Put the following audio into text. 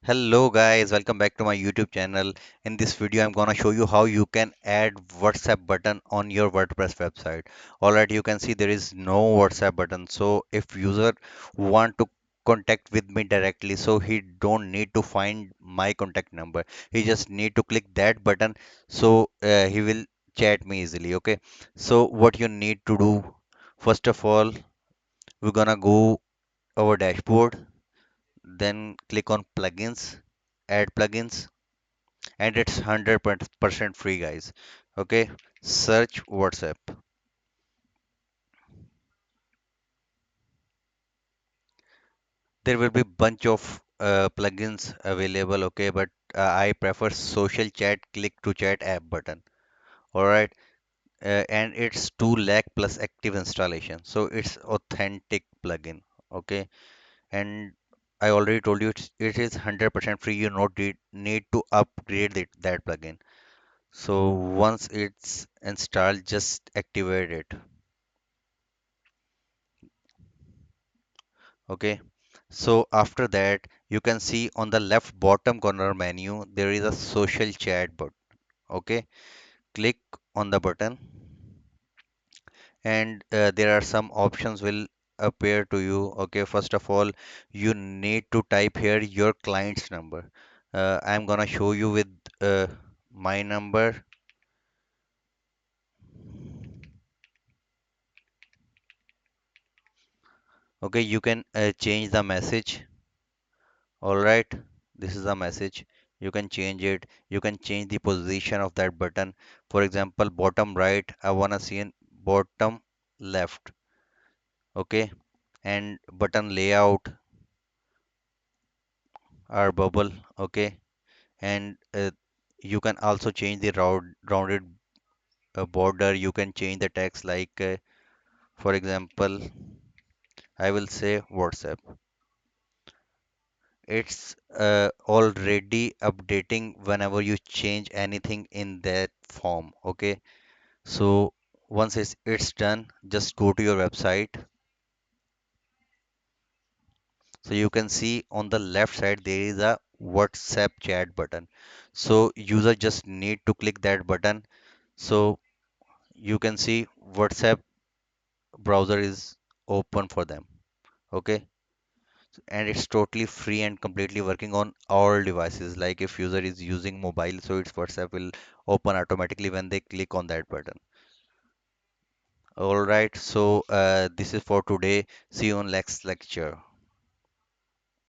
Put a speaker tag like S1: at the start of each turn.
S1: Hello guys, welcome back to my YouTube channel. In this video, I'm gonna show you how you can add WhatsApp button on your WordPress website. Alright, you can see there is no WhatsApp button. So if user want to contact with me directly, so he don't need to find my contact number. He just need to click that button, so he will chat me easily. Okay. So what you need to do, first of all, we're gonna go our dashboard, then click on plugins, add plugins, and it's 100% free, guys. Okay, search WhatsApp. There will be bunch of plugins available. Okay, but I prefer social chat click to chat app button. All right. And it's 2 lakh plus active installation, so it's authentic plugin. Okay, and I already told you it is 100% free. You not need to upgrade that plugin. So once it's installed, just activate it. Okay. So after that, you can see on the left bottom corner menu, there is a social chat button. Okay. Click on the button, and there are some options will appear to you. Okay. First of all, you need to type here your client's number. I'm gonna show you with my number. Okay. You can change the message. All right, this is a message. You can change it. You can change the position of that button. For example, bottom right, I wanna see in bottom left. Okay, and button layout or bubble. Okay, and you can also change the rounded border. You can change the text like, for example, I will say WhatsApp. It's already updating whenever you change anything in that form. Okay. So once it's done, just go to your website. So you can see on the left side there is a WhatsApp chat button. So user just need to click that button. So you can see WhatsApp browser is open for them. Okay. And it's totally free and completely working on all devices. Like if user is using mobile, so its WhatsApp will open automatically when they click on that button. All right. So this is for today. See you on next lecture.